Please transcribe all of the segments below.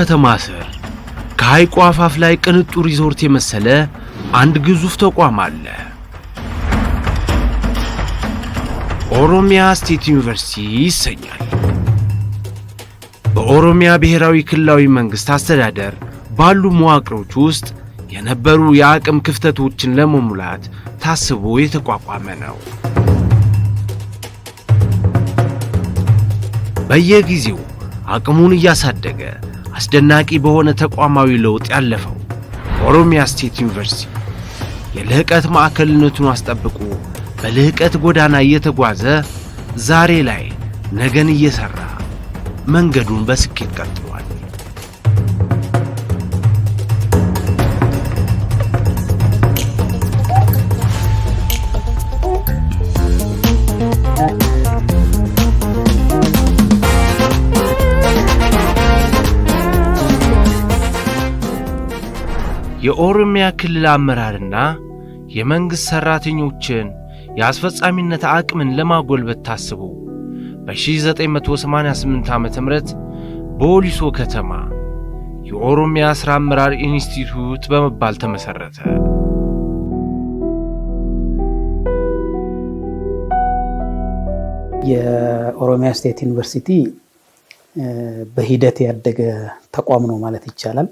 ከተማ ስር ከሐይቁ አፋፍ ላይ ቅንጡ ሪዞርት የመሰለ አንድ ግዙፍ ተቋም አለ። ኦሮሚያ ስቴት ዩኒቨርሲቲ ይሰኛል። በኦሮሚያ ብሔራዊ ክልላዊ መንግስት አስተዳደር ባሉ መዋቅሮች ውስጥ የነበሩ የአቅም ክፍተቶችን ለመሙላት ታስቦ የተቋቋመ ነው። በየጊዜው አቅሙን እያሳደገ አስደናቂ በሆነ ተቋማዊ ለውጥ ያለፈው ኦሮሚያ ስቴት ዩኒቨርሲቲ የልህቀት ማዕከልነቱን አስጠብቆ በልህቀት ጎዳና እየተጓዘ ዛሬ ላይ ነገን እየሰራ መንገዱን በስኬት ቀጥሏል። የኦሮሚያ ክልል አመራርና የመንግስት ሰራተኞችን የአስፈጻሚነት አቅምን ለማጎልበት ታስቦ በ1988 ዓ.ም በወሊሶ ከተማ የኦሮሚያ ሥራ አመራር ኢንስቲትዩት በመባል ተመሰረተ። የኦሮሚያ ስቴት ዩኒቨርሲቲ በሂደት ያደገ ተቋም ነው ማለት ይቻላል።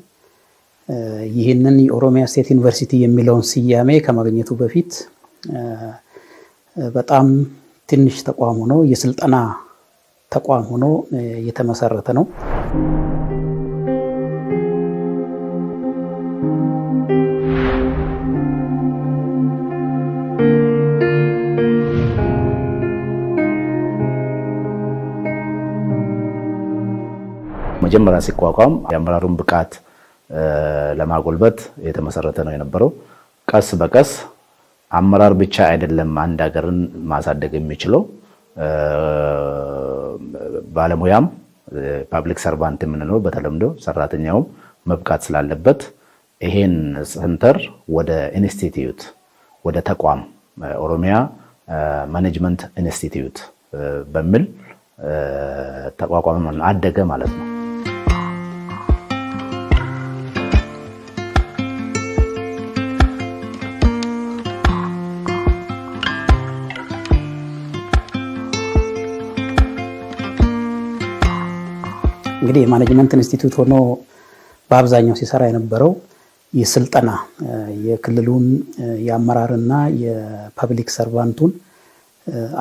ይህንን የኦሮሚያ ስቴት ዩኒቨርሲቲ የሚለውን ስያሜ ከማግኘቱ በፊት በጣም ትንሽ ተቋም ሆኖ የስልጠና ተቋም ሆኖ የተመሰረተ ነው። መጀመሪያ ሲቋቋም የአመራሩን ብቃት ለማጎልበት የተመሰረተ ነው የነበረው። ቀስ በቀስ አመራር ብቻ አይደለም አንድ ሀገርን ማሳደግ የሚችለው፣ ባለሙያም ፐብሊክ ሰርቫንት የምንለው በተለምዶ ሰራተኛውም መብቃት ስላለበት ይሄን ሴንተር ወደ ኢንስቲትዩት ወደ ተቋም ኦሮሚያ ማኔጅመንት ኢንስቲትዩት በሚል ተቋቋመ፣ አደገ ማለት ነው። እንግዲህ የማኔጅመንት ኢንስቲትዩት ሆኖ በአብዛኛው ሲሰራ የነበረው የስልጠና የክልሉን የአመራርና የፐብሊክ ሰርቫንቱን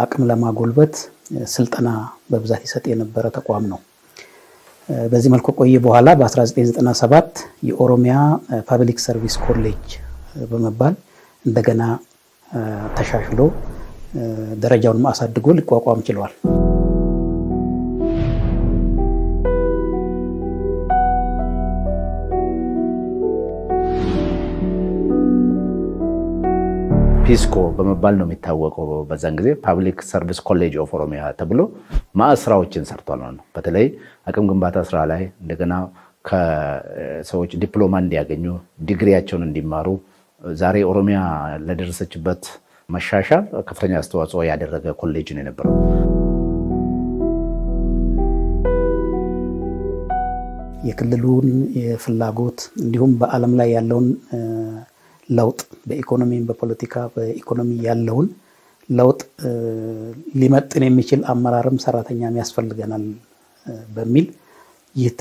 አቅም ለማጎልበት ስልጠና በብዛት ይሰጥ የነበረ ተቋም ነው። በዚህ መልኩ ቆየ። በኋላ በ1997 የኦሮሚያ ፐብሊክ ሰርቪስ ኮሌጅ በመባል እንደገና ተሻሽሎ ደረጃውን አሳድጎ ሊቋቋም ችሏል። ፒስኮ በመባል ነው የሚታወቀው። በዛን ጊዜ ፐብሊክ ሰርቪስ ኮሌጅ ኦፍ ኦሮሚያ ተብሎ ማስራዎችን ሰርቷል ማለት ነው። በተለይ አቅም ግንባታ ስራ ላይ እንደገና ከሰዎች ዲፕሎማ እንዲያገኙ ዲግሪያቸውን እንዲማሩ ዛሬ ኦሮሚያ ለደረሰችበት መሻሻል ከፍተኛ አስተዋጽኦ ያደረገ ኮሌጅ ነው የነበረው። የክልሉን የፍላጎት እንዲሁም በዓለም ላይ ያለውን ለውጥ በኢኮኖሚ በፖለቲካ በኢኮኖሚ ያለውን ለውጥ ሊመጥን የሚችል አመራርም ሰራተኛም ያስፈልገናል በሚል ይህ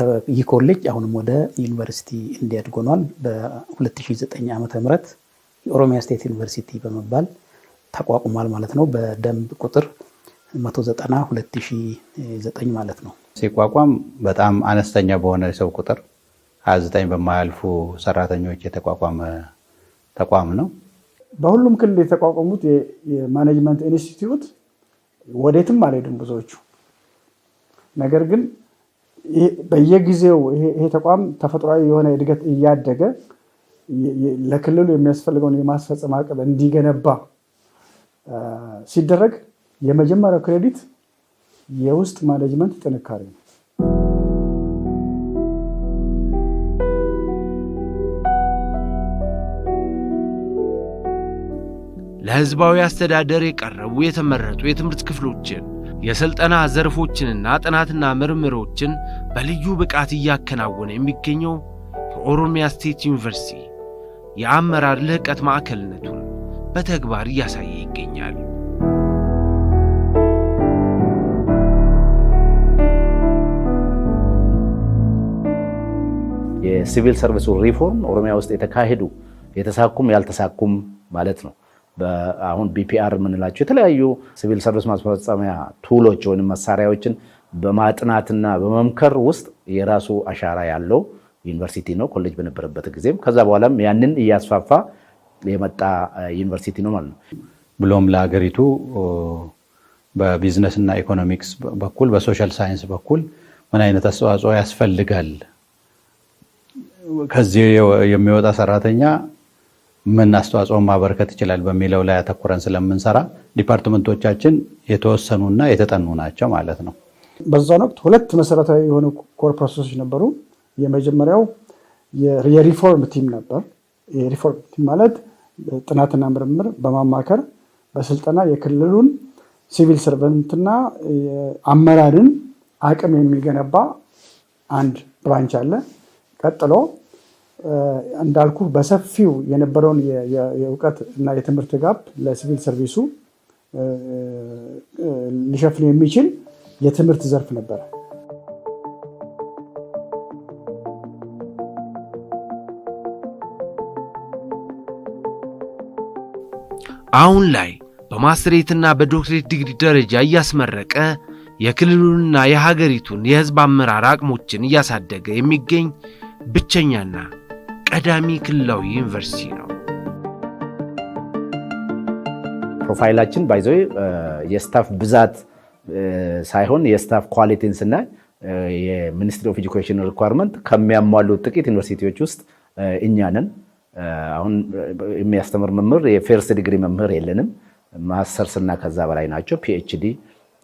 ኮሌጅ አሁንም ወደ ዩኒቨርሲቲ እንዲያድግ ሆኗል። በ2009 ዓ.ም የኦሮሚያ ስቴት ዩኒቨርሲቲ በመባል ተቋቁሟል ማለት ነው። በደንብ ቁጥር 190/2009 ማለት ነው። ሲቋቋም በጣም አነስተኛ በሆነ ሰው ቁጥር 29 በማያልፉ ሰራተኞች የተቋቋመ ተቋም ነው። በሁሉም ክልል የተቋቋሙት የማኔጅመንት ኢንስቲትዩት ወዴትም አልሄዱም ብዙዎቹ። ነገር ግን በየጊዜው ይሄ ተቋም ተፈጥሯዊ የሆነ እድገት እያደገ ለክልሉ የሚያስፈልገውን የማስፈጸም አቅም እንዲገነባ ሲደረግ የመጀመሪያው ክሬዲት የውስጥ ማኔጅመንት ጥንካሬ ነው። ለህዝባዊ አስተዳደር የቀረቡ የተመረጡ የትምህርት ክፍሎችን የስልጠና ዘርፎችንና ጥናትና ምርምሮችን በልዩ ብቃት እያከናወነ የሚገኘው የኦሮሚያ ስቴት ዩኒቨርሲቲ የአመራር ልህቀት ማዕከልነቱን በተግባር እያሳየ ይገኛል። የሲቪል ሰርቪሱ ሪፎርም ኦሮሚያ ውስጥ የተሳኩም ያልተሳኩም ማለት ነው። አሁን ቢፒአር የምንላቸው የተለያዩ ሲቪል ሰርቪስ ማስፈጸሚያ ቱሎች ወይም መሳሪያዎችን በማጥናትና በመምከር ውስጥ የራሱ አሻራ ያለው ዩኒቨርሲቲ ነው። ኮሌጅ በነበረበት ጊዜም ከዛ በኋላም ያንን እያስፋፋ የመጣ ዩኒቨርሲቲ ነው ማለት ነው። ብሎም ለሀገሪቱ በቢዝነስ እና ኢኮኖሚክስ በኩል በሶሻል ሳይንስ በኩል ምን አይነት አስተዋጽኦ ያስፈልጋል፣ ከዚህ የሚወጣ ሰራተኛ ምን አስተዋጽኦ ማበርከት ይችላል በሚለው ላይ አተኩረን ስለምንሰራ ዲፓርትመንቶቻችን የተወሰኑና የተጠኑ ናቸው ማለት ነው። በዛን ወቅት ሁለት መሰረታዊ የሆኑ ኮር ፕሮሰሶች ነበሩ። የመጀመሪያው የሪፎርም ቲም ነበር። የሪፎርም ቲም ማለት ጥናትና ምርምር በማማከር በስልጠና የክልሉን ሲቪል ሰርቨንትና አመራርን አቅም የሚገነባ አንድ ብራንች አለ። ቀጥሎ እንዳልኩ በሰፊው የነበረውን የእውቀት እና የትምህርት ጋፕ ለሲቪል ሰርቪሱ ሊሸፍን የሚችል የትምህርት ዘርፍ ነበር። አሁን ላይ በማስትሬትና በዶክትሬት ዲግሪ ደረጃ እያስመረቀ የክልሉንና የሀገሪቱን የህዝብ አመራር አቅሞችን እያሳደገ የሚገኝ ብቸኛና ቀዳሚ ክልላዊ ዩኒቨርሲቲ ነው። ፕሮፋይላችን ባይዘው የስታፍ ብዛት ሳይሆን የስታፍ ኳሊቲን ስናይ የሚኒስትሪ ኦፍ ኤጁኬሽን ሪኳየርመንት ከሚያሟሉ ጥቂት ዩኒቨርሲቲዎች ውስጥ እኛ ነን። አሁን የሚያስተምር መምህር የፈርስት ዲግሪ መምህር የለንም። ማስተርስ እና ከዛ በላይ ናቸው። ፒኤችዲ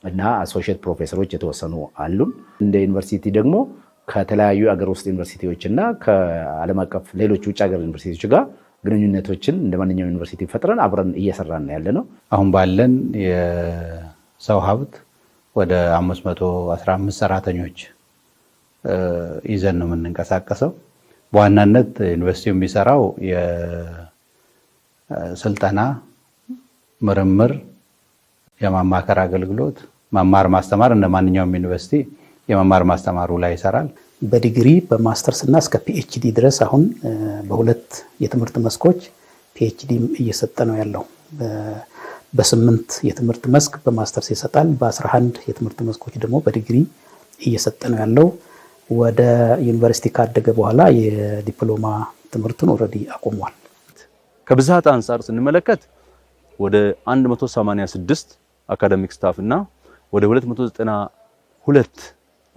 እና አሶሺየት ፕሮፌሰሮች የተወሰኑ አሉን። እንደ ዩኒቨርሲቲ ደግሞ ከተለያዩ አገር ውስጥ ዩኒቨርሲቲዎች እና ከዓለም አቀፍ ሌሎች ውጭ ሀገር ዩኒቨርሲቲዎች ጋር ግንኙነቶችን እንደ ማንኛውም ዩኒቨርሲቲ ፈጥረን አብረን እየሰራን ያለ ነው። አሁን ባለን የሰው ሀብት ወደ 515 ሰራተኞች ይዘን ነው የምንንቀሳቀሰው። በዋናነት ዩኒቨርሲቲው የሚሰራው የስልጠና፣ ምርምር፣ የማማከር አገልግሎት፣ መማር ማስተማር እንደ ማንኛውም ዩኒቨርሲቲ የመማር ማስተማሩ ላይ ይሰራል። በዲግሪ በማስተርስ እና እስከ ፒኤችዲ ድረስ አሁን በሁለት የትምህርት መስኮች ፒኤችዲ እየሰጠ ነው ያለው። በ8 የትምህርት መስክ በማስተርስ ይሰጣል። በ11 የትምህርት መስኮች ደግሞ በዲግሪ እየሰጠ ነው ያለው። ወደ ዩኒቨርሲቲ ካደገ በኋላ የዲፕሎማ ትምህርቱን ኦልሬዲ አቆሟል። ከብዛት አንፃር ስንመለከት ወደ 186 አካዳሚክ ስታፍ እና ወደ 292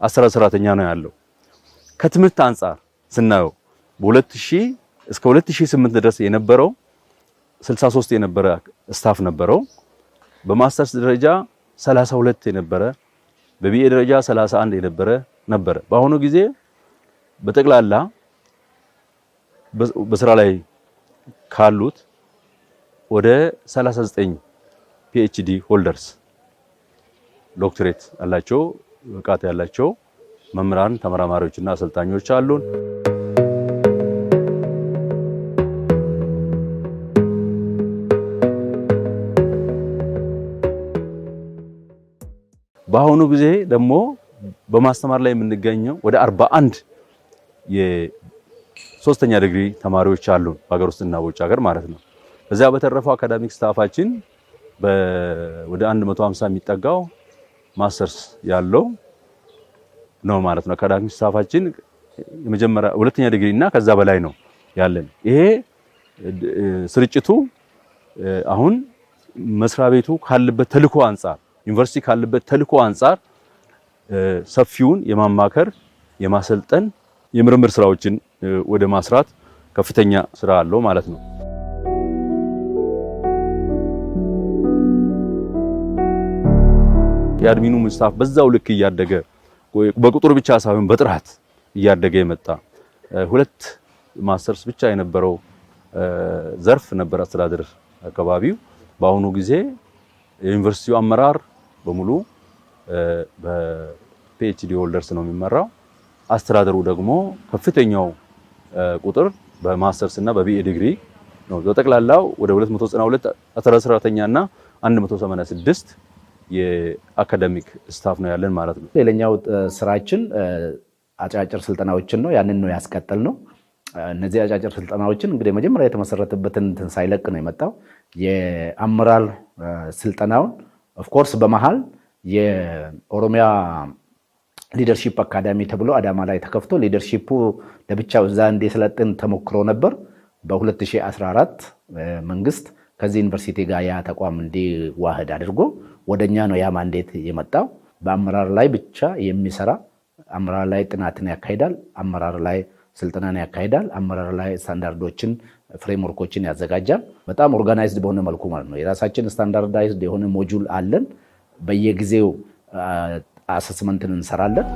አሰራር ሰራተኛ ነው ያለው። ከትምህርት አንፃር ስናየው በ2000 እስከ 2008 ድረስ የነበረው 63 የነበረ ስታፍ ነበረው። በማስተርስ ደረጃ 32 የነበረ፣ በቢኤ ደረጃ 31 የነበረ ነበረ። በአሁኑ ጊዜ በጠቅላላ በስራ ላይ ካሉት ወደ 39 ፒኤችዲ ሆልደርስ ዶክትሬት አላቸው ብቃት ያላቸው መምህራን ተመራማሪዎችና አሰልጣኞች አሉን። በአሁኑ ጊዜ ደግሞ በማስተማር ላይ የምንገኘው ወደ 41 የሶስተኛ ዲግሪ ተማሪዎች አሉን በሀገር ውስጥና በውጭ ሀገር ማለት ነው። በዚያ በተረፈው አካዳሚክ ስታፋችን ወደ 150 የሚጠጋው ማስተርስ ያለው ነው ማለት ነው። አካዳሚክ ስታፋችን የመጀመሪያ ሁለተኛ ዲግሪ እና ከዛ በላይ ነው ያለን። ይሄ ስርጭቱ አሁን መስሪያ ቤቱ ካለበት ተልዕኮ አንፃር ዩኒቨርሲቲ ካለበት ተልዕኮ አንፃር ሰፊውን የማማከር የማሰልጠን የምርምር ስራዎችን ወደ ማስራት ከፍተኛ ስራ አለው ማለት ነው። የአድሚኑ ስታፍ በዛው ልክ እያደገ በቁጥር ብቻ ሳይሆን በጥራት እያደገ የመጣ 2 ማስተርስ ብቻ የነበረው ዘርፍ ነበር አስተዳደር አካባቢው። በአሁኑ ጊዜ የዩኒቨርሲቲው አመራር በሙሉ በፒኤችዲ ሆልደርስ ነው የሚመራው። አስተዳደሩ ደግሞ ከፍተኛው ቁጥር በማስተርስ እና በቢኤ ዲግሪ ነው። በጠቅላላው ወደ 292 አስተዳደር ሰራተኛና 186 የአካዳሚክ ስታፍ ነው ያለን ማለት ነው። ሌላኛው ስራችን አጫጭር ስልጠናዎችን ነው። ያንን ነው ያስቀጥል ነው። እነዚህ አጫጭር ስልጠናዎችን እንግዲህ መጀመሪያ የተመሰረተበትን ሳይለቅ ነው የመጣው። የአመራር ስልጠናውን ኦፍ ኮርስ በመሃል የኦሮሚያ ሊደርሺፕ አካዳሚ ተብሎ አዳማ ላይ ተከፍቶ ሊደርሺፑ ለብቻው እዛ እንዲሰለጥን ተሞክሮ ነበር። በ2014 መንግስት ከዚህ ዩኒቨርሲቲ ጋር ያ ተቋም እንዲዋህድ አድርጎ ወደኛ ነው ያ ማንዴት የመጣው። በአመራር ላይ ብቻ የሚሰራ አመራር ላይ ጥናትን ያካሂዳል፣ አመራር ላይ ስልጠናን ያካሂዳል፣ አመራር ላይ ስታንዳርዶችን ፍሬምወርኮችን ያዘጋጃል። በጣም ኦርጋናይዝድ በሆነ መልኩ ማለት ነው። የራሳችን ስታንዳርዳይዝድ የሆነ ሞጁል አለን። በየጊዜው አሰስመንትን እንሰራለን።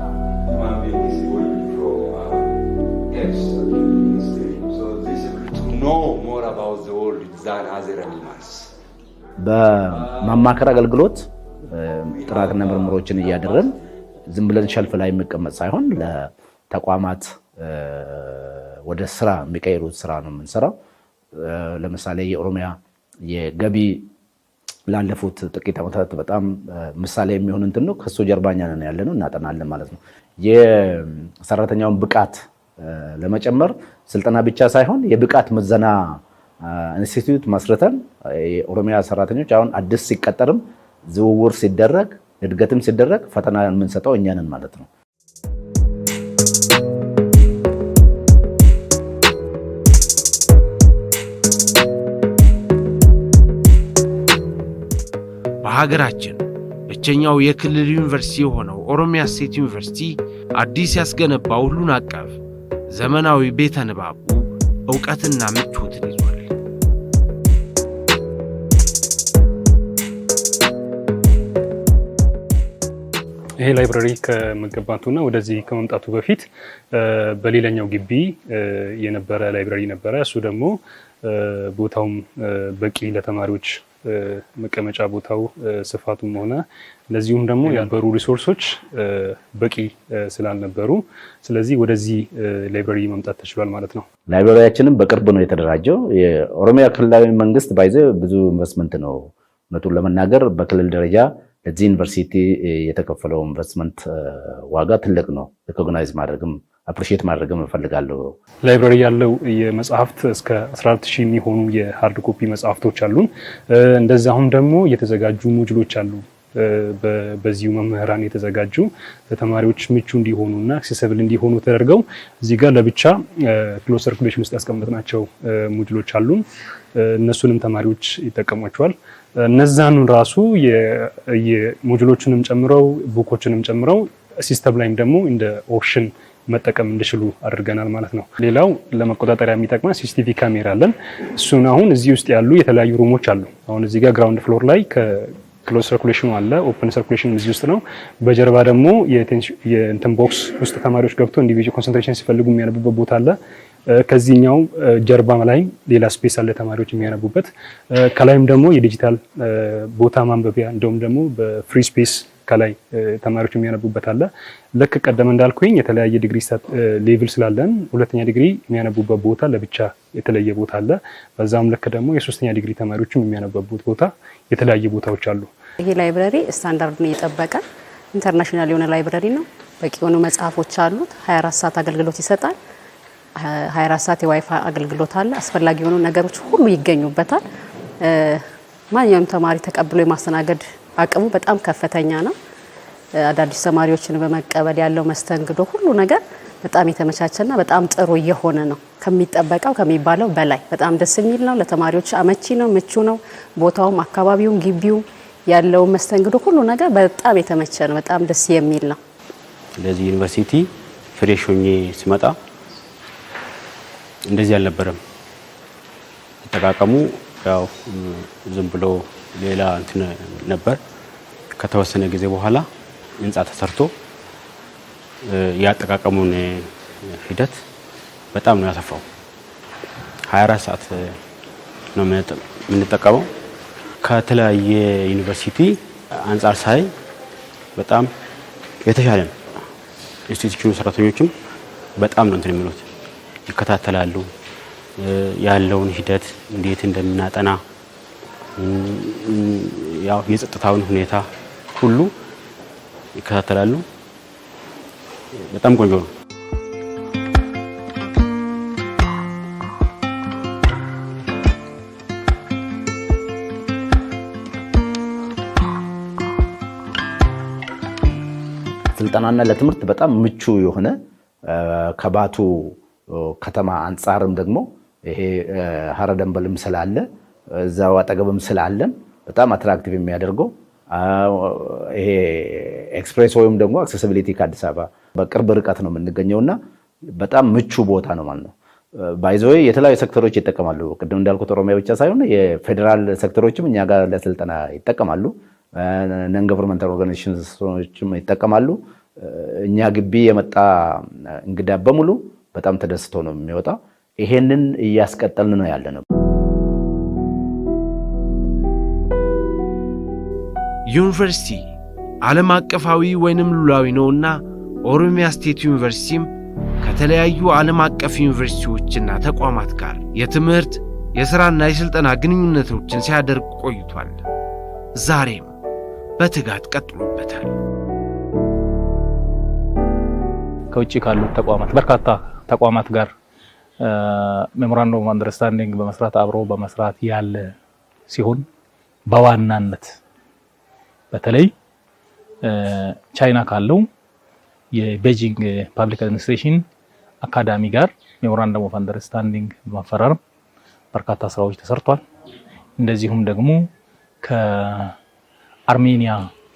በማማከር አገልግሎት ጥናትና ምርምሮችን እያደረግን ዝም ብለን ሸልፍ ላይ የሚቀመጥ ሳይሆን ለተቋማት ወደ ስራ የሚቀይሩት ስራ ነው የምንሰራው። ለምሳሌ የኦሮሚያ የገቢ ላለፉት ጥቂት ዓመታት በጣም ምሳሌ የሚሆን እንትን ነው። ከሱ ጀርባኛ ነን ያለነው እናጠናለን ማለት ነው። የሰራተኛውን ብቃት ለመጨመር ስልጠና ብቻ ሳይሆን የብቃት ምዘና ኢንስቲትዩት መስርተን የኦሮሚያ ሰራተኞች አሁን አዲስ ሲቀጠርም ዝውውር ሲደረግ እድገትም ሲደረግ ፈተና የምንሰጠው እኛ ነን ማለት ነው። በሀገራችን ብቸኛው የክልል ዩኒቨርሲቲ የሆነው ኦሮሚያ ስቴት ዩኒቨርሲቲ አዲስ ያስገነባው ሁሉን አቀፍ ዘመናዊ ቤተ ንባቡ ዕውቀትና ምቾትን ይዟል። ይሄ ላይብራሪ ከመገንባቱና ወደዚህ ከመምጣቱ በፊት በሌላኛው ግቢ የነበረ ላይብራሪ ነበረ። እሱ ደግሞ ቦታውም በቂ ለተማሪዎች መቀመጫ ቦታው ስፋቱም ሆነ እንደዚሁም ደግሞ የነበሩ ሪሶርሶች በቂ ስላልነበሩ ስለዚህ ወደዚህ ላይብራሪ መምጣት ተችሏል ማለት ነው። ላይብራሪያችንም በቅርብ ነው የተደራጀው። የኦሮሚያ ክልላዊ መንግስት ባይዘ ብዙ ኢንቨስትመንት ነው እውነቱን ለመናገር በክልል ደረጃ ለዚህ ዩኒቨርሲቲ የተከፈለው ኢንቨስትመንት ዋጋ ትልቅ ነው። ሪኮግናይዝ ማድረግም አፕሪሺየት ማድረግም እፈልጋለሁ። ላይብራሪ ያለው የመጽሐፍት እስከ 14000 የሚሆኑ የሃርድ ኮፒ መጽሐፍቶች አሉን። እንደዛሁም ደግሞ የተዘጋጁ ሞጁሎች አሉ። በዚሁ መምህራን የተዘጋጁ ለተማሪዎች ምቹ እንዲሆኑና አክሰሲብል እንዲሆኑ ተደርገው እዚህ ጋር ለብቻ ክሎዝ ሰርኩሌሽን ውስጥ ያስቀመጥናቸው ሞጁሎች አሉ። እነሱንም ተማሪዎች ይጠቀሟቸዋል። እነዛን ራሱ የሞጁሎችንም ጨምረው ቡኮችንም ጨምረው ሲስተም ላይም ደግሞ እንደ ኦፕሽን መጠቀም እንዲችሉ አድርገናል ማለት ነው። ሌላው ለመቆጣጠሪያ የሚጠቅመን ሲሲቲቪ ካሜራ አለን። እሱን አሁን እዚህ ውስጥ ያሉ የተለያዩ ሩሞች አሉ። አሁን እዚህ ጋር ግራውንድ ፍሎር ላይ ክሎዝ ሰርኩሌሽኑ አለ። ኦፕን ሰርኩሌሽን እዚህ ውስጥ ነው። በጀርባ ደግሞ የእንትን ቦክስ ውስጥ ተማሪዎች ገብተው ኢንዲቪጁዋል ኮንሰንትሬሽን ሲፈልጉ የሚያነቡበት ቦታ አለ። ከዚህኛው ጀርባ ላይ ሌላ ስፔስ አለ ተማሪዎች የሚያነቡበት። ከላይም ደግሞ የዲጂታል ቦታ ማንበቢያ እንደውም ደግሞ በፍሪ ስፔስ ከላይ ተማሪዎች የሚያነቡበት አለ። ልክ ቀደም እንዳልኩኝ የተለያየ ዲግሪ ሌቭል ስላለን ሁለተኛ ዲግሪ የሚያነቡበት ቦታ ለብቻ የተለየ ቦታ አለ። በዛም ልክ ደግሞ የሶስተኛ ዲግሪ ተማሪዎችም የሚያነቡበት ቦታ የተለያየ ቦታዎች አሉ። ይሄ ላይብራሪ ስታንዳርዱን የጠበቀ ኢንተርናሽናል የሆነ ላይብራሪ ነው። በቂ የሆኑ መጽሐፎች አሉት። 24 ሰዓት አገልግሎት ይሰጣል። 24 ሰዓት የዋይፋይ አገልግሎት አለ። አስፈላጊ የሆኑ ነገሮች ሁሉ ይገኙበታል። ማንኛውም ተማሪ ተቀብሎ የማስተናገድ አቅሙ በጣም ከፍተኛ ነው። አዳዲስ ተማሪዎችን በመቀበል ያለው መስተንግዶ ሁሉ ነገር በጣም የተመቻቸና በጣም ጥሩ እየሆነ ነው። ከሚጠበቀው ከሚባለው በላይ በጣም ደስ የሚል ነው። ለተማሪዎች አመቺ ነው፣ ምቹ ነው። ቦታውም፣ አካባቢውም፣ ግቢው ያለው መስተንግዶ ሁሉ ነገር በጣም የተመቸ ነው። በጣም ደስ የሚል ነው። ለዚህ ዩኒቨርሲቲ ፍሬሽ ሆኜ ስመጣ እንደዚህ አልነበረም። አጠቃቀሙ ያው ዝም ብሎ ሌላ እንትን ነበር። ከተወሰነ ጊዜ በኋላ ህንጻ ተሰርቶ ያጠቃቀሙን ሂደት በጣም ነው ያሰፋው። 24 ሰዓት ነው የምንጠቀመው። ከተለያየ ዩኒቨርሲቲ አንጻር ሳይ በጣም የተሻለ ነው። ኢንስቲትዩሽኑ ሰራተኞችም በጣም ነው እንትን የሚሉት ይከታተላሉ። ያለውን ሂደት እንዴት እንደምናጠና ያው የጸጥታውን ሁኔታ ሁሉ ይከታተላሉ። በጣም ቆንጆ ነው። ስልጠናና ለትምህርት በጣም ምቹ የሆነ ከባቱ ከተማ አንጻርም ደግሞ ይሄ ሀረ ደንበልም ስላለ እዛው አጠገብም ስላለን በጣም አትራክቲቭ የሚያደርገው ይሄ ኤክስፕሬስ ወይም ደግሞ አክሰሲቢሊቲ ከአዲስ አበባ በቅርብ ርቀት ነው የምንገኘውና በጣም ምቹ ቦታ ነው ማለት ነው። ባይዘው የተለያዩ ሴክተሮች ይጠቀማሉ። ቅድም እንዳልኩት ኦሮሚያ ብቻ ሳይሆን የፌዴራል ሴክተሮችም እኛ ጋር ለስልጠና ይጠቀማሉ። ነን ገቨርንመንታል ኦርጋናይዜሽኖችም ይጠቀማሉ። እኛ ግቢ የመጣ እንግዳ በሙሉ በጣም ተደስቶ ነው የሚወጣ። ይሄንን እያስቀጠልን ነው ያለነው። ዩኒቨርሲቲ ዓለም አቀፋዊ ወይንም ሉላዊ ነውና ኦሮሚያ ስቴት ዩኒቨርሲቲም ከተለያዩ ዓለም አቀፍ ዩኒቨርሲቲዎችና ተቋማት ጋር የትምህርት የሥራና የሥልጠና ግንኙነቶችን ሲያደርግ ቆይቷል። ዛሬም በትጋት ቀጥሎበታል። ከውጭ ካሉ ተቋማት በርካታ ተቋማት ጋር ሜሞራንደም ኦፍ አንደርስታንዲንግ በመስራት አብሮ በመስራት ያለ ሲሆን በዋናነት በተለይ ቻይና ካለው የቤጂንግ ፐብሊክ አድሚኒስትሬሽን አካዳሚ ጋር ሜሞራንደም ኦፍ አንደርስታንዲንግ በመፈራረም በርካታ ስራዎች ተሰርቷል። እንደዚሁም ደግሞ ከአርሜኒያ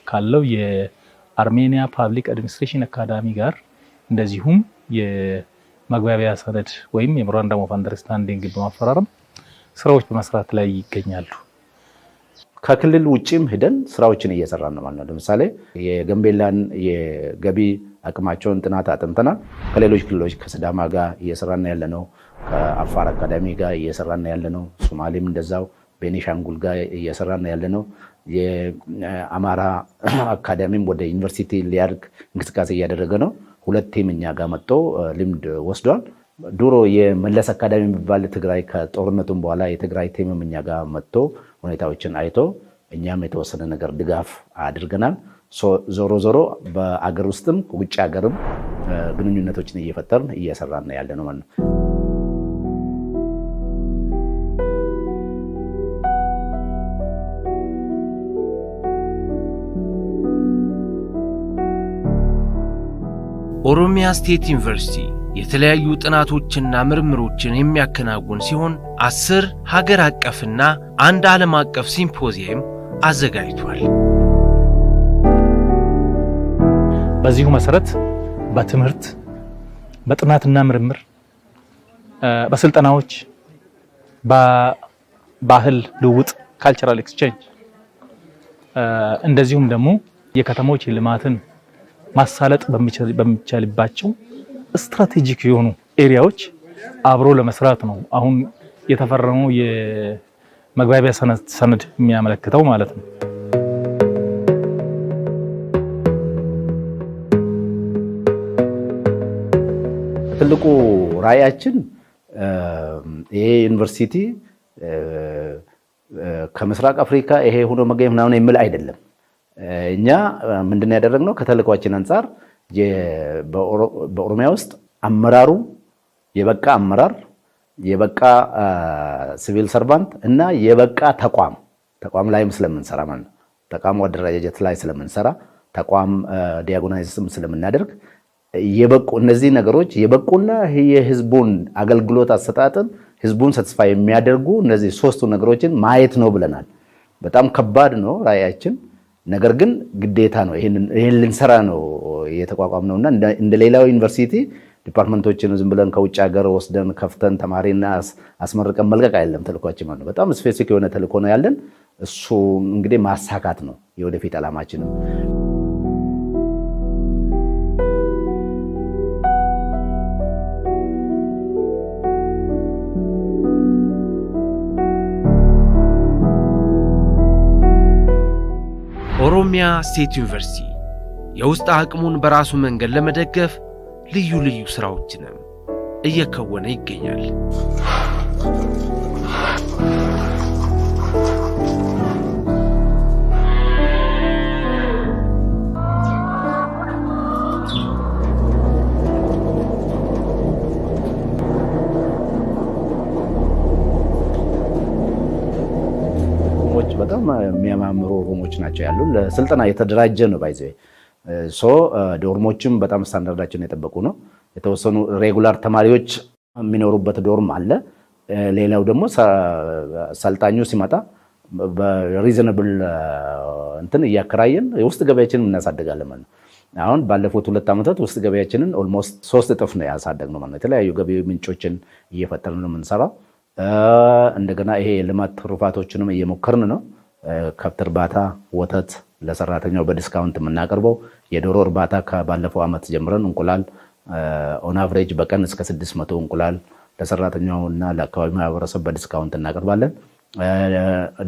ካለው የአርሜኒያ ፐብሊክ አድሚኒስትሬሽን አካዳሚ ጋር እንደዚሁም የመግባቢያ ሰነድ ወይም ሜሞራንደም ኦፍ አንደርስታንዲንግ በመፈራረም ስራዎች በመስራት ላይ ይገኛሉ። ከክልል ውጪም ሄደን ስራዎችን እየሰራን ነው ማለት ነው። ለምሳሌ የጋምቤላን የገቢ አቅማቸውን ጥናት አጥንተናል። ከሌሎች ክልሎች ከሲዳማ ጋር እየሰራን ያለነው፣ ከአፋር አካዳሚ ጋር እየሰራን ያለነው፣ ሶማሌም እንደዛው፣ ቤኒሻንጉል ጋር እየሰራን ያለነው፣ የአማራ አካዳሚም ወደ ዩኒቨርሲቲ ሊያድግ እንቅስቃሴ እያደረገ ነው። ሁለት ቲም እኛ ጋር መጥቶ ልምድ ወስዷል። ድሮ የመለስ አካዳሚ የሚባል ትግራይ ከጦርነቱም በኋላ የትግራይ ቲምም እኛ ጋር መጥቶ ሁኔታዎችን አይቶ እኛም የተወሰነ ነገር ድጋፍ አድርገናል። ዞሮ ዞሮ በአገር ውስጥም ውጭ ሀገርም ግንኙነቶችን እየፈጠርን እየሰራን ያለ ነው ማለት ነው። ኦሮሚያ ስቴት ዩኒቨርሲቲ የተለያዩ ጥናቶችና ምርምሮችን የሚያከናውን ሲሆን 10 ሀገር አቀፍና 1 ዓለም አቀፍ ሲምፖዚየም አዘጋጅቷል። በዚሁ መሰረት በትምህርት በጥናትና ምርምር በስልጠናዎች በባህል ልውውጥ ካልቸራል ኤክስቼንጅ እንደዚሁም ደግሞ የከተሞች ልማትን ማሳለጥ በሚቻልባቸው ስትራቴጂክ የሆኑ ኤሪያዎች አብሮ ለመስራት ነው አሁን የተፈረመው የመግባቢያ ሰነድ የሚያመለክተው ማለት ነው። ትልቁ ራዕያችን ይሄ ዩኒቨርሲቲ ከምስራቅ አፍሪካ ይሄ ሆኖ መገኘት ምናምን የሚል አይደለም። እኛ ምንድነው ያደረግነው? ከተልእኳችን አንፃር በኦሮሚያ ውስጥ አመራሩ የበቃ አመራር፣ የበቃ ሲቪል ሰርቫንት እና የበቃ ተቋም ላይም ስለምንሰራ ማለት ነው። ተቋም አደረጃጀት ላይ ስለምንሰራ ተቋም ዲያጎናይዝም ስለምናደርግ የበቁ እነዚህ ነገሮች የበቁና የህዝቡን አገልግሎት አሰጣጥን ህዝቡን ሳትስፋይ የሚያደርጉ እነዚህ ሶስቱ ነገሮችን ማየት ነው ብለናል። በጣም ከባድ ነው ራዕያችን። ነገር ግን ግዴታ ነው። ይሄን ልንሰራ ነው የተቋቋም ነውና እንደ ሌላው ዩኒቨርሲቲ ዲፓርትመንቶችን ዝም ብለን ከውጭ ሀገር ወስደን ከፍተን ተማሪና አስመርቀን መልቀቅ አይደለም ተልኳችን ማለት ነው። በጣም ስፔሲፊክ የሆነ ተልኮ ነው ያለን። እሱ እንግዲህ ማሳካት ነው የወደፊት ዓላማችን። ኦሮሚያ ስቴት ዩኒቨርሲቲ የውስጥ አቅሙን በራሱ መንገድ ለመደገፍ ልዩ ልዩ ስራዎችንም እየከወነ ይገኛል። በጣም የሚያማምሩ ሩሞች ናቸው ያሉን። ለስልጠና የተደራጀ ነው ባይዘው ዶርሞችም በጣም ስታንዳርዳቸውን የጠበቁ ነው። የተወሰኑ ሬጉላር ተማሪዎች የሚኖሩበት ዶርም አለ። ሌላው ደግሞ ሰልጣኙ ሲመጣ በሪዝነብል እንትን እያከራየን የውስጥ ገበያችንን እናሳድጋለን ማለት ነው። አሁን ባለፉት 2 ዓመታት ውስጥ ገበያችንን ኦልሞስት 3 እጥፍ ነው ያሳደግነው ማለት ነው። የተለያዩ ገቢ ምንጮችን እየፈጠርን ነው የምንሰራው። እንደገና ይሄ የልማት ትሩፋቶችንም እየሞከርን ነው። ከብት እርባታ፣ ወተት ለሰራተኛው በዲስካውንት የምናቀርበው፣ የዶሮ እርባታ ከባለፈው ዓመት ጀምረን እንቁላል ኦን አቨሬጅ በቀን እስከ 600 እንቁላል ለሰራተኛው እና ለአካባቢ ማህበረሰብ በዲስካውንት እናቀርባለን።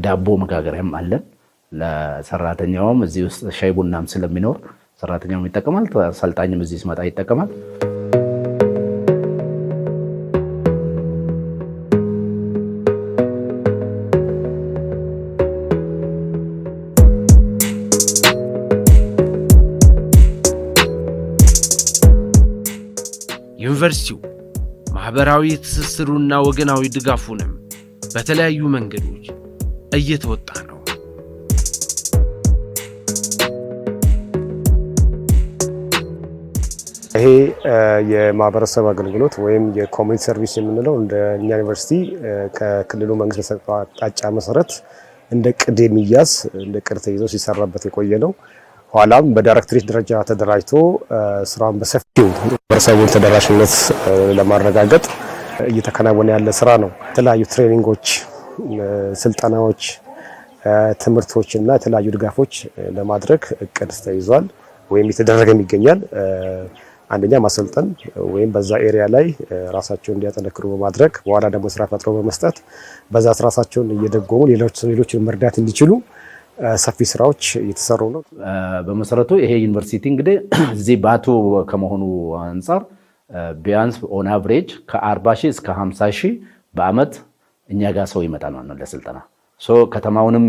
ዳቦ መጋገሪያም አለን ለሰራተኛውም። እዚህ ውስጥ ሻይ ቡናም ስለሚኖር ሰራተኛውም ይጠቀማል፣ ሰልጣኝም እዚህ ሲመጣ ይጠቀማል። ዩኒቨርሲቲው ማህበራዊ ትስስሩና ወገናዊ ድጋፉንም በተለያዩ መንገዶች እየተወጣ ነው። ይሄ የማህበረሰብ አገልግሎት ወይም የኮሚኒቲ ሰርቪስ የምንለው እንደ እኛ ዩኒቨርሲቲ ከክልሉ መንግስት በሰጠው አቅጣጫ መሰረት እንደ ቅድ የሚያዝ እንደ ቅድ ተይዞ ሲሰራበት የቆየ ነው። ኋላም በዳይሬክቶሬት ደረጃ ተደራጅቶ ስራውን በሰፊው ማህበረሰቡን ተደራሽነት ለማረጋገጥ እየተከናወነ ያለ ስራ ነው። የተለያዩ ትሬኒንጎች፣ ስልጠናዎች፣ ትምህርቶች እና የተለያዩ ድጋፎች ለማድረግ እቅድ ተይዟል ወይም የተደረገም ይገኛል። አንደኛ ማሰልጠን ወይም በዛ ኤሪያ ላይ ራሳቸውን እንዲያጠነክሩ በማድረግ በኋላ ደግሞ ስራ ፈጥሮ በመስጠት በዛ ራሳቸውን እየደጎሙ ሌሎችን መርዳት እንዲችሉ ሰፊ ስራዎች እየተሰሩ ነው። በመሰረቱ ይሄ ዩኒቨርሲቲ እንግዲህ እዚህ ባቱ ከመሆኑ አንፃር ቢያንስ ኦን አቨሬጅ ከ40 ሺህ እስከ 50 ሺህ በአመት እኛ ጋር ሰው ይመጣል ማለት ነው ለስልጠና። ከተማውንም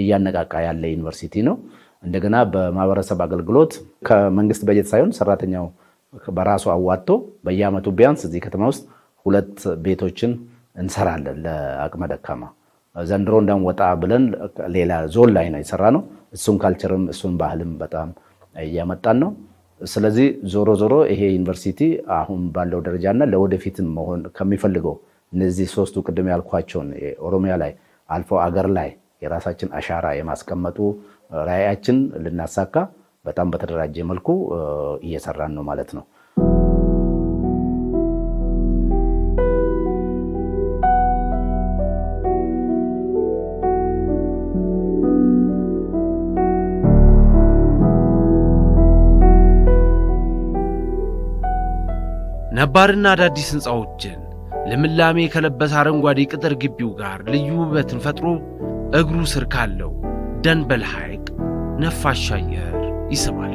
እያነቃቃ ያለ ዩኒቨርሲቲ ነው። እንደገና በማህበረሰብ አገልግሎት ከመንግስት በጀት ሳይሆን ሰራተኛው በራሱ አዋጥቶ በየአመቱ ቢያንስ እዚህ ከተማ ውስጥ 2 ቤቶችን እንሰራለን ለአቅመ ደካማ። ዘንድሮ እንደም ወጣ ብለን ሌላ ዞን ላይ ነው የሰራነው። እሱን ካልቸርም እሱን ባህልም በጣም እያመጣን ነው። ስለዚህ ዞሮ ዞሮ ይሄ ዩኒቨርሲቲ አሁን ባለው ደረጃና ለወደፊትም መሆን ከሚፈልገው እነዚህ 3ቱ ቅድም ያልኳቸውን ኦሮሚያ ላይ አልፎ አገር ላይ የራሳችን አሻራ የማስቀመጡ ራዕያችን ልናሳካ በጣም በተደራጀ መልኩ እየሰራን ነው ማለት ነው። ነባርና አዳዲስ ህንፃዎችን ልምላሜ ከለበሰ አረንጓዴ ቅጥር ግቢው ጋር ልዩ ውበትን ፈጥሮ እግሩ ስር ካለው ደንበል ሐይቅ ነፋሻ አየር ይስባል።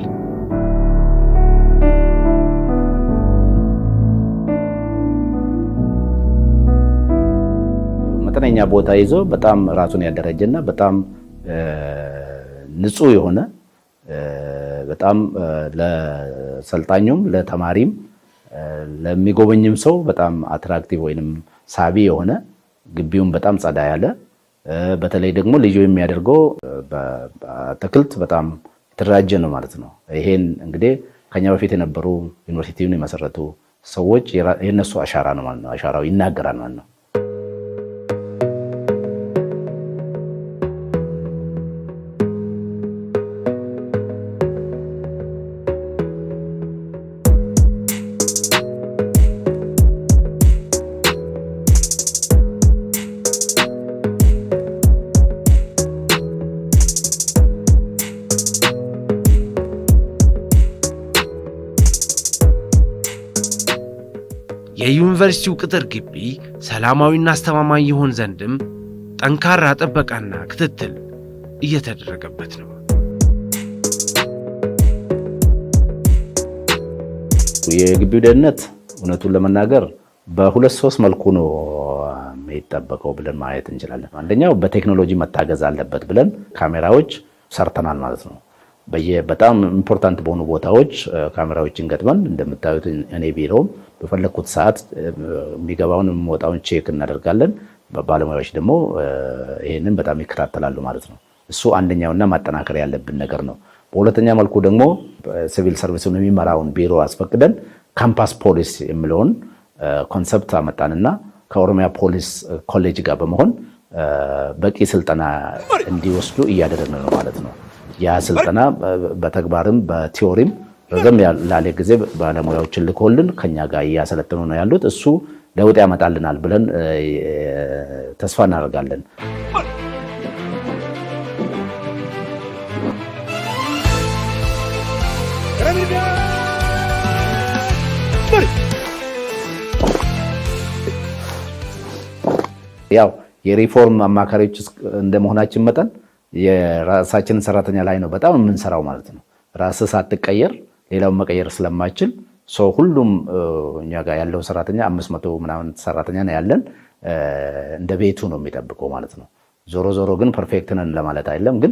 መጠነኛ ቦታ ይዞ በጣም ራሱን ያደረጀና በጣም ንጹህ የሆነ በጣም ለሰልጣኙም ለተማሪም ለሚጎበኝም ሰው በጣም አትራክቲቭ ወይንም ሳቢ የሆነ ግቢውን በጣም ጸዳ ያለ በተለይ ደግሞ ልዩ የሚያደርገው በአትክልት በጣም የተደራጀ ነው ማለት ነው። ይሄን እንግዲህ ከኛ በፊት የነበሩ ዩኒቨርሲቲውን የመሰረቱ ሰዎች የነሱ አሻራ ነው ማለት ነው። አሻራው ይናገራል ማለት ነው። የዩኒቨርሲቲው ቅጥር ግቢ ሰላማዊና አስተማማኝ ይሆን ዘንድም ጠንካራ ጥበቃና ክትትል እየተደረገበት ነው። የግቢው ደህንነት እውነቱን ለመናገር በ2-3 መልኩ ነው የሚጠበቀው ብለን ማየት እንችላለን። አንደኛው በቴክኖሎጂ መታገዝ አለበት ብለን ካሜራዎች ሰርተናል ማለት ነው። በጣም ኢምፖርታንት በሆኑ ቦታዎች ካሜራዎችን ገጥመን እንደምታዩት እኔ ቢሮም በፈለኩት ሰዓት የሚገባውን የሚወጣውን ቼክ እናደርጋለን። ባለሙያዎች ደግሞ ይሄንን በጣም ይከታተላሉ ማለት ነው። እሱ አንደኛውና ማጠናከር ያለብን ነገር ነው። በሁለተኛ መልኩ ደግሞ ሲቪል ሰርቪስን የሚመራውን ቢሮ አስፈቅደን ካምፓስ ፖሊስ የሚለውን ኮንሰፕት አመጣንና ከኦሮሚያ ፖሊስ ኮሌጅ ጋር በመሆን በቂ ስልጠና እንዲወስዱ እያደረግን ነው ማለት ነው። ያ ስልጠና በተግባርም በቲዮሪም ረዘም ላለ ጊዜ ባለሙያዎችን ልኮልን ከኛ ጋር እያሰለጠኑ ነው ያሉት። እሱ ለውጥ ያመጣልናል ብለን ተስፋ እናደርጋለን። ያው የሪፎርም አማካሪዎች እንደመሆናችን መጠን የራሳችንን ሰራተኛ ላይ ነው በጣም የምንሰራው ማለት ነው። ራስህ ሳትቀየር ሌላውን መቀየር ስለማይችል ሁሉም እኛ ጋር ያለው ሰራተኛ 500 ምናምን ሰራተኛ ነው ያለን። እንደ ቤቱ ነው የሚጠብቀው ማለት ነው። ዞሮ ዞሮ ግን ፐርፌክት ነን ለማለት አይደለም፣ ግን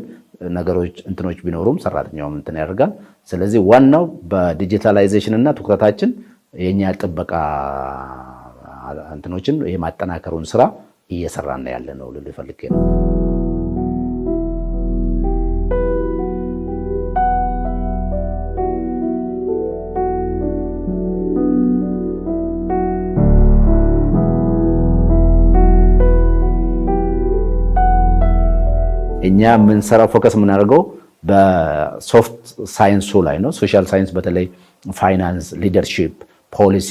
ነገሮች እንትኖች ቢኖሩም ሰራተኛውም እንትን ያደርጋል። ስለዚህ ዋናው በዲጂታላይዜሽን እና ትኩረታችን የኛ ጥበቃ እንትኖችን የማጠናከሩን ስራ እየሰራን ያለ ነው ልል ፈልጌ ነው። እኛ የምንሰራው ፎከስ የምናደርገው በሶፍት ሳይንሱ ላይ ነው። ሶሻል ሳይንስ በተለይ ፋይናንስ፣ ሊደርሺፕ፣ ፖሊሲ፣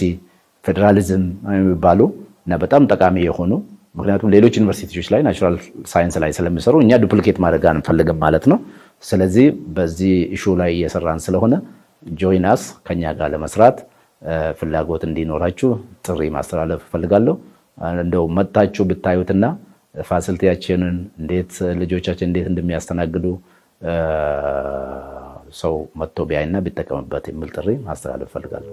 ፌዴራሊዝም የሚባሉ እና በጣም ጠቃሚ የሆኑ ምክንያቱም ሌሎች ዩኒቨርሲቲዎች ላይ ናቹራል ሳይንስ ላይ ስለሚሰሩ እኛ ዱፕሊኬት ማድረግ አንፈልግም ማለት ነው። ስለዚህ በዚህ ኢሹ ላይ እየሰራን ስለሆነ ጆይን አስ ከኛ ጋር ለመስራት ፍላጎት እንዲኖራችሁ ጥሪ ማስተላለፍ እፈልጋለሁ። እንደው መጣችሁ ብታዩትና ፋሲሊቲያችንን እንዴት ልጆቻችን እንዴት እንደሚያስተናግዱ ሰው መጥቶ ቢያይና ቢጠቀምበት የሚል ጥሪ ማስተላለፍ እፈልጋለሁ።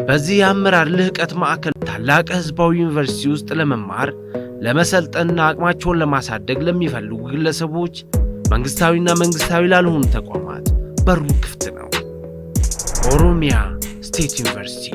በዚህ የአመራር ልህቀት ማዕከል ታላቅ ህዝባዊ ዩኒቨርሲቲ ውስጥ ለመማር ለመሰልጠንና አቅማቸውን ለማሳደግ ለሚፈልጉ ግለሰቦች፣ መንግስታዊና መንግስታዊ ላልሆኑ ተቋማት በሩ ክፍት ነው። ኦሮሚያ ስቴት ዩኒቨርሲቲ